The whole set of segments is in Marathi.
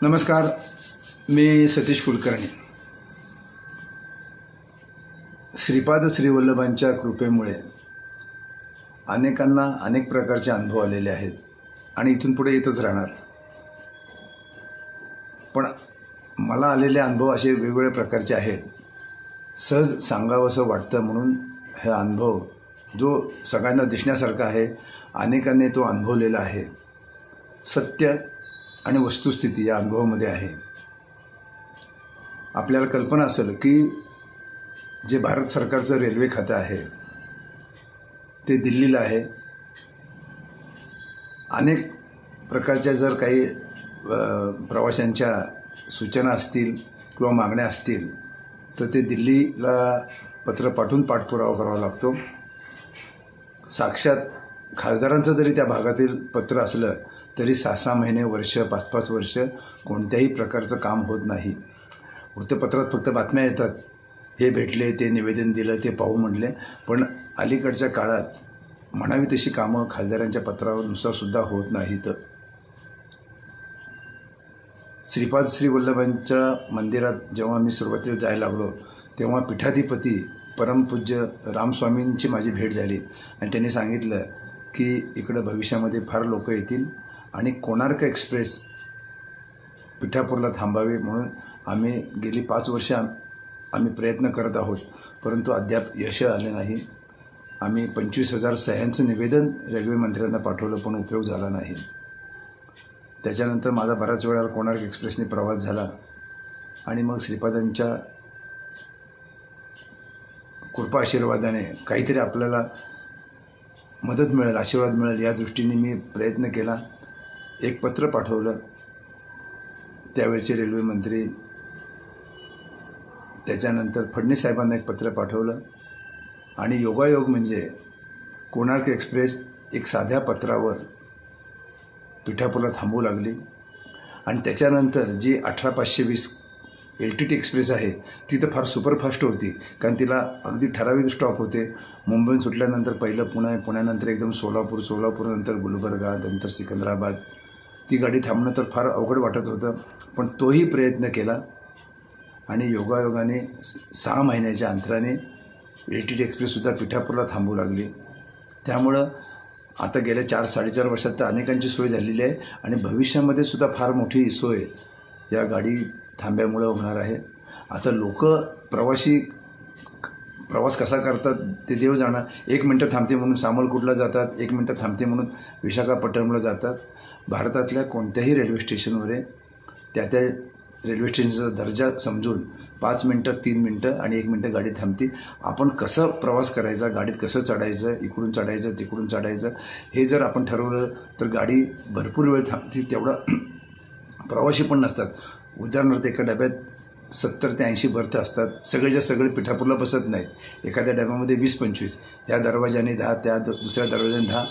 नमस्कार, मी सतीश कुलकर्णी. श्रीपाद श्रीवल्लभांच्या कृपेमुळे अनेकांना अनेक प्रकारचे अनुभव आलेले आहेत आणि इथून पुढे येतच राहणार. पण मला आलेले अनुभव असे वेगवेगळ्या प्रकारचे आहेत. सहज सांगावंसं वाटतं म्हणून हे अनुभव जो सगळ्यांना दिसण्यासारखा आहे, अनेकांनी तो अनुभवलेला आहे. सत्य आणि वस्तुस्थिती या अनुभवामध्ये आहे. आपल्याला कल्पना असेल की जे भारत सरकारचं रेल्वे खातं आहे ते दिल्लीला आहे. अनेक प्रकारच्या जर काही प्रवाशांच्या सूचना असतील किंवा मागण्या असतील तर ते दिल्लीला पत्र पाठवून पाठपुरावा करावा लागतो. साक्षात खासदारांचं जरी त्या भागातील पत्र असलं तरी 6-6 महिने, वर्ष, 5-5 वर्ष कोणत्याही प्रकारचं काम होत नाही. वृत्तपत्रात फक्त बातम्या येतात, हे भेटले, ते निवेदन दिलं, ते पाहू म्हटले. पण अलीकडच्या काळात म्हणावी तशी कामं खासदारांच्या पत्रानुसार सुद्धा होत नाहीत. श्रीपाद श्रीवल्लभांच्या मंदिरात जेव्हा मी सुरुवातीला जायला लागलो तेव्हा पीठाधिपती परमपूज्य रामस्वामींची माझी भेट झाली आणि त्यांनी सांगितलं की इकडं भविष्यामध्ये फार लोक येतील आणि कोणार्क एक्सप्रेस पिठापूरला थांबावी म्हणून आम्ही गेली 5 वर्ष आम्ही प्रयत्न करत आहोत, परंतु अद्याप यश आले नाही. आम्ही 25,000 सह्यांचं निवेदन रेल्वे मंत्र्यांना पाठवलं पण उपयोग झाला नाही. त्याच्यानंतर माझा बऱ्याच वेळा कोणार्क एक्सप्रेसने प्रवास झाला आणि मग श्रीपादांच्या कृपा आशीर्वादाने काहीतरी आपल्याला मदत मिळेल, आशीर्वाद मिळेल या दृष्टीने मी प्रयत्न केला. एक पत्र पाठवलं त्यावेळचे रेल्वे मंत्री. त्याच्यानंतर फडणवीस साहेबांना एक पत्र पाठवलं आणि योगायोग म्हणजे कोणार्क एक्सप्रेस एक साध्या पत्रावर पिठापूरला थांबू लागली. आणि त्याच्यानंतर जी 18520 LTT एक्सप्रेस आहे ती तर फार सुपरफास्ट होती, कारण तिला अगदी ठराविक स्टॉप होते. मुंबईहून सुटल्यानंतर पहिलं पुणे, पुण्यानंतर एकदम सोलापूर, सोलापूरनंतर गुलबर्गा, नंतर सिकंदराबाद. ती गाडी थांबणं तर फार अवघड वाटत होतं, पण तोही प्रयत्न केला आणि योगायोगाने 6 महिन्याच्या अंतराने LTT एक्सप्रेससुद्धा पिठापूरला थांबू लागली. त्यामुळं आता गेल्या 4-4.5 वर्षात तर अनेकांची सोय झालेली आहे आणि भविष्यामध्ये सुद्धा फार मोठी सोय या गाडी थांब्यामुळं होणार आहे. आता लोक प्रवास कसा करतात ते देव जाणार. 1 मिनटं थांबते म्हणून सामलकुटला जातात, 1 मिनटं थांबते म्हणून विशाखापट्टणमला जातात. भारतातल्या कोणत्याही रेल्वे स्टेशनवर त्या रेल्वे स्टेशनचा दर्जा समजून 5 मिनटं, 3 मिनटं आणि 1 मिनटं गाडी थांबते. आपण कसं प्रवास करायचा, गाडीत कसं चढायचं, इकडून चढायचं तिकडून चढायचं हे जर आपण ठरवलं तर गाडी भरपूर वेळ थांबते. तेवढा प्रवासी पण नसतात. उदाहरणार्थ एका डब्यात 70 ते 80 बर्थ असतात. सगळेच्या सगळे पिठापूरला बसत नाहीत. एखाद्या डब्यामध्ये 20-25, या दरवाजाने 10, त्या दुसऱ्या दरवाजाने 10,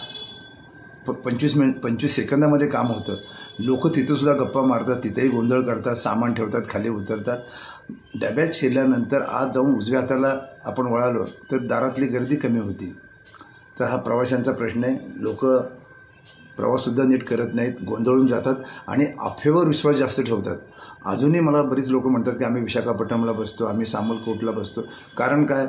25 सेकंदामध्ये काम होतं. लोक तिथंसुद्धा गप्पा मारतात, तिथेही गोंधळ करतात, सामान ठेवतात, खाली उतरतात. डब्यात शिरल्यानंतर आज जाऊन उजव्या हाताला आपण वळालो तर दारातली गर्दी कमी होती. तर हा प्रवाशांचा प्रश्न आहे. लोक प्रवाससुद्धा नीट करत नाहीत, गोंधळून जातात आणि अफवेवर विश्वास जास्त ठेवतात. अजूनही मला बरीच लोक म्हणतात की आम्ही विशाखापट्टणमला बसतो, आम्ही सामलकोटला बसतो. कारण काय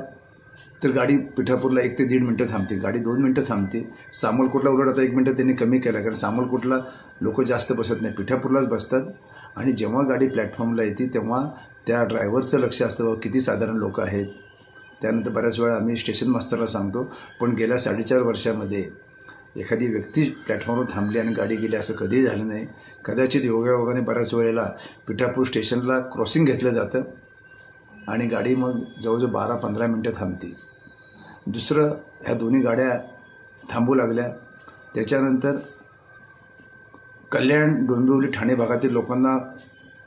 तर गाडी पिठापूरला 1 ते 1.5 मिनटं थांबते, गाडी 2 मिनटं थांबते. सामलकोटला उलट आता 1 मिनटं त्यांनी कमी केलं, कारण सामलकोटला लोक जास्त बसत नाही, पिठापूरलाच बसतात. आणि जेव्हा गाडी प्लॅटफॉर्मला येते तेव्हा त्या ड्रायव्हरचं लक्ष असतं किती साधारण लोक आहेत. त्यानंतर बऱ्याच वेळा आम्ही स्टेशन मास्तरला सांगतो, पण गेल्या 4.5 वर्षामध्ये एखादी व्यक्ती प्लॅटफॉर्मवर थांबली आणि गाडी गेली असं कधीही झालं नाही. कदाचित योगायोगाने बऱ्याच वेळेला पिठापूर स्टेशनला क्रॉसिंग घेतलं जातं आणि गाडी मग जवळजवळ 12-15 मिनटं थांबते. दुसरं, ह्या दोन्ही गाड्या थांबू लागल्या. त्याच्यानंतर कल्याण, डोंबिवली, ठाणे भागातील लोकांना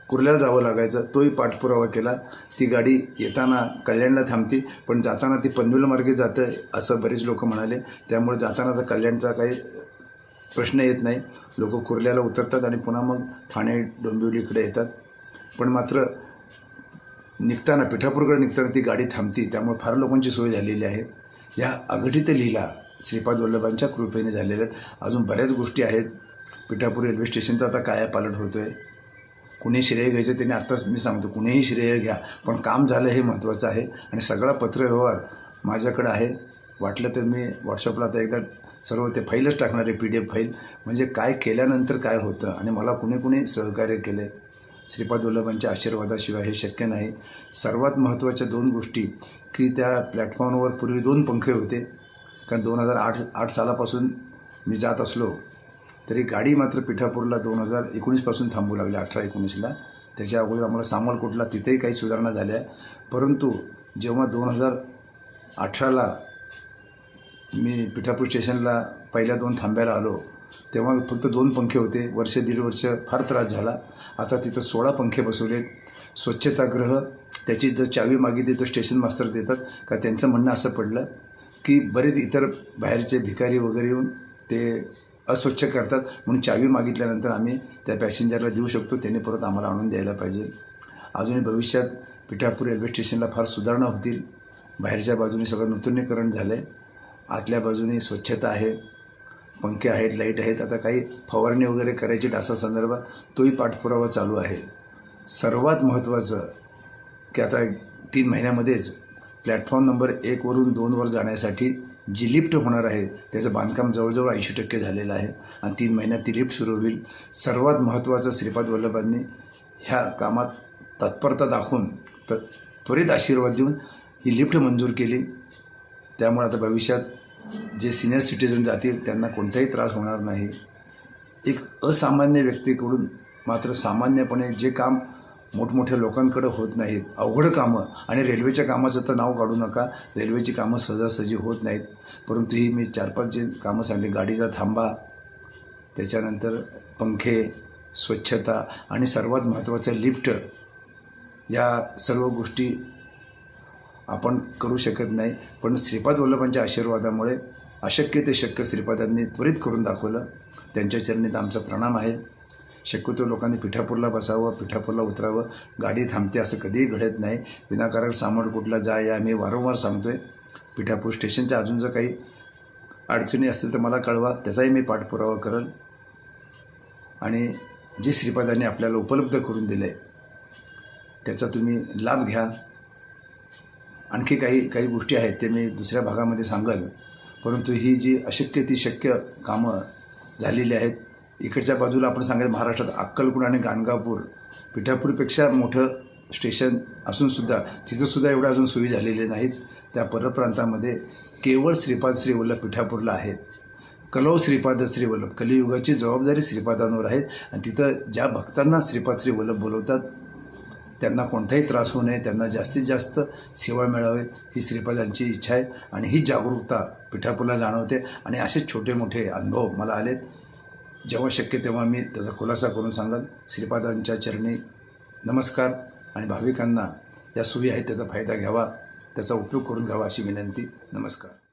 कुर्ल्याला जावं लागायचं, तोही पाठपुरावा केला. ती गाडी येताना कल्याणला थांबते पण जाताना ती पनवेल मार्गे जातं असं बरेच लोक म्हणाले. त्यामुळे जातानाचा कल्याणचा काही प्रश्न येत नाही. लोक कुर्ल्याला उतरतात आणि पुन्हा मग ठाणे, डोंबिवली इकडे येतात. पण मात्र निघताना, पिठापूरकडे निघताना ती गाडी थांबते. त्यामुळे फार लोकांची सोय झालेली आहे. या अघटित लीला श्रीपाद वल्लभांच्या कृपेने झालेल्या आहेत. अजून बऱ्याच गोष्टी आहेत. पिठापूर रेल्वे स्टेशनचा आता कायापालट होतो आहे. कुणी श्रेय घ्यायचं त्यांनी आत्ताच मी सांगतो, कुणीही श्रेय घ्या, पण काम झालं हे महत्त्वाचं आहे. आणि सगळा पत्रव्यवहार माझ्याकडं आहे. वाटलं तर मी व्हॉट्सअपला आता एकदा सर्व ते फाईलच टाकणार आहे, PDF फाईल, म्हणजे काय केल्यानंतर काय होतं आणि मला कुणी कुणी सहकार्य केले. श्रीपाद वल्लभांच्या आशीर्वादाशिवाय हे शक्य नाही. सर्वात महत्त्वाच्या 2 गोष्टी की त्या प्लॅटफॉर्मवर पूर्वी 2 पंखे होते. कारण 2008 सालापासून मी जात असलो तरी गाडी मात्र पिठापूरला 2019पासून थांबू लागली, 18-19ला. त्याच्या अगोदर आम्हाला सामलकोटला तिथेही काही सुधारणा झाल्या. परंतु जेव्हा 2018ला मी पिठापूर स्टेशनला पहिल्या 2 थांब्याला आलो तेव्हा फक्त 2 पंखे होते. वर्ष 1.5 वर्ष फार त्रास झाला. आता तिथं 16 पंखे बसवलेत. स्वच्छतागृह त्याची जर चावी मागितली तर स्टेशन मास्तर देतात. का त्यांचं म्हणणं असं पडलं की बरेच इतर बाहेरचे भिकारी वगैरे येऊन ते अस्वच्छ करतात, म्हणून चावी मागितल्यानंतर आम्ही त्या पॅसेंजरला देऊ शकतो, त्याने परत आम्हाला आणून द्यायला पाहिजे. अजूनही भविष्यात पिठापूर रेल्वे स्टेशनला फार सुधारणा होतील. बाहेरच्या बाजूने सगळं नूतनीकरण झालं आहे. आतल्या बाजूने स्वच्छता आहे, पंखे आहेत, लाईट आहेत. आता काही फवारणी वगैरे करायची डासासंदर्भात तोही पाठपुरावा चालू आहे. सर्वात महत्त्वाचं की आता 3 महिन्यामध्येच प्लॅटफॉर्म नंबर 1 वरून 2 वर जाण्यासाठी जी लिफ्ट होणार आहे त्याचं बांधकाम जवळजवळ 80% झालेलं आहे आणि 3 महिन्यात ती लिफ्ट सुरू होईल. सर्वात महत्त्वाचं श्रीपाद वल्लभांनी ह्या कामात तत्परता दाखवून त्वरित आशीर्वाद देऊन ही लिफ्ट मंजूर केली. त्यामुळे आता भविष्यात जे सिनियर सिटीजन जातील त्यांना कोणताही त्रास होणार नाही. एक असामान्य व्यक्तीकडून मात्र सामान्यपणे जे काम मोठमोठ्या लोकांकडे होत नाहीत, अवघड कामं, आणि रेल्वेच्या कामाचं तर नाव काढू नका, रेल्वेची कामं सहजासहजी होत नाहीत. परंतु ही मी 4-5 जे कामं सांगली, गाडीचा थांबा, त्याच्यानंतर पंखे, स्वच्छता आणि सर्वात महत्त्वाचं लिफ्ट, या सर्व गोष्टी आपण करू शकत नाही. पण श्रीपाद वल्लभांच्या आशीर्वादामुळे अशक्य ते शक्य श्रीपादांनी त्वरित करून दाखवलं. त्यांच्या चरणीत आमचा प्रणाम आहे. शक्यतो लोकांनी पिठापूरला बसावं, पिठापूरला उतरावं. गाडी थांबते असं कधीही घडत नाही. विनाकारण सामरकोटला जा या मी वारंवार सांगतो आहे. पिठापूर स्टेशनच्या अजून जर काही अडचणी असतील तर मला कळवा, त्याचाही मी पाठपुरावा करेल. आणि जे श्रीपादांनी आपल्याला उपलब्ध करून दिलं आहे त्याचा तुम्ही लाभ घ्या. आणखी काही गोष्टी आहेत ते मी दुसऱ्या भागामध्ये सांगेल. परंतु ही जी अशक्य ती शक्य कामं झालेली आहेत. इकडच्या बाजूला आपण सांगायचं महाराष्ट्रात अक्कलकोट आणि गाणगापूर, पिठापूरपेक्षा मोठं स्टेशन असूनसुद्धा तिथंसुद्धा एवढ्या अजून सोयी झालेल्या नाहीत. त्या परप्रांतामध्ये केवळ श्रीपाद श्री वल्लभ पिठापूरला आहेत. कलौ श्रीपाद श्री वल्लभ, कलियुगाची जबाबदारी श्रीपादांवर आहे. आणि तिथं ज्या भक्तांना श्रीपाद श्री वल्लभ बोलवतात त्यांना कोणताही त्रास होऊ नये, त्यांना जास्तीत जास्त सेवा मिळावे ही श्रीपादांची इच्छा आहे. आणि ही जागरूकता पिठापूरला जाणवते. आणि असे छोटे मोठे अनुभव मला आलेत. जेव्हा शक्य तेव्हा मी त्याचा खुलासा करून सांगाल. श्रीपादांच्या चरणी नमस्कार. आणि भाविकांना या सोयी आहेत त्याचा फायदा घ्यावा, त्याचा उपयोग करून घ्यावा अशी विनंती. नमस्कार.